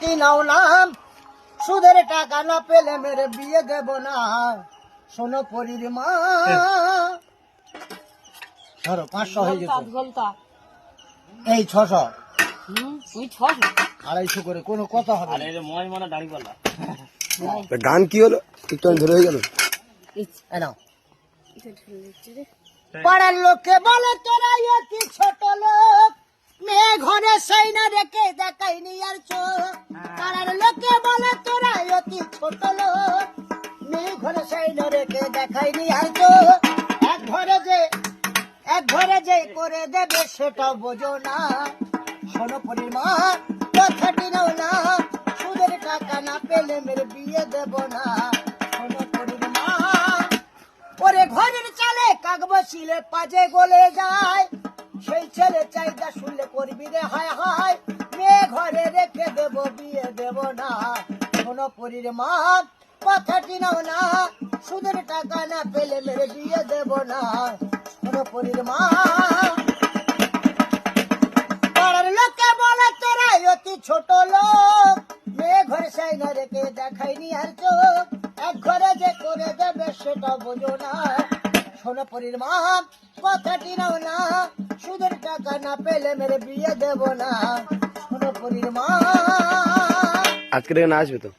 কথাটি নাও না, সুদের টাকা না পেলে মেরে বিয়ে দেব না। শোনো পরীর মা, ধরো 500 হয়ে গেছে, এই 600, 250 করে কোনো কথা হবে না। গান কি হলো একটু ধরে হয়ে গেল। পাড়ার লোকে বলে তোরা অতি ছোট লোক, মেয়ে ঘরে সেই না রেখে দেখাইনি আর চোখ। পাড়ার লোকে বলে তোরা অতি ছোট লোক, মেয়ে ঘরে সেই না রেখে দেখাইনি আর চোখ। এক ঘরে যে করে দেবে সেটাও বোঝো না। শোনো পরীর মা, কথাটি নাও না, সুদের টাকা না পেলে মেরে বিয়ে দেব না। শোনো পরীর মা, ওরে ঘরের চালে কাক বসিলে পাজে গলে যায়, সেই ছেলে চাইদা শুনলে করবি রে হায় হায়। মেয়ে ঘরে রেখে দেব, বিয়ে দেব না। শোনো পরীর মা, কথাটি নাও না, সুদের টাকা না পেলে মেরে বিয়ে দেব না। শোনো পরীর মা, পাড়ার লোকে বলে তোরা অতি ছোট লোক, মেয়ে ঘরে সেই না রেখে দেখাইনি আর চোখ। এক ঘরে যে করে দেবে সেটা বোঝো না। শোনো পরীর মা, কথাটি নাও না, সুদের টাকা না পেলে মেরে বিয়ে দেব না। শোনো পরীর মা। আজকে থেকে না আসবে তো।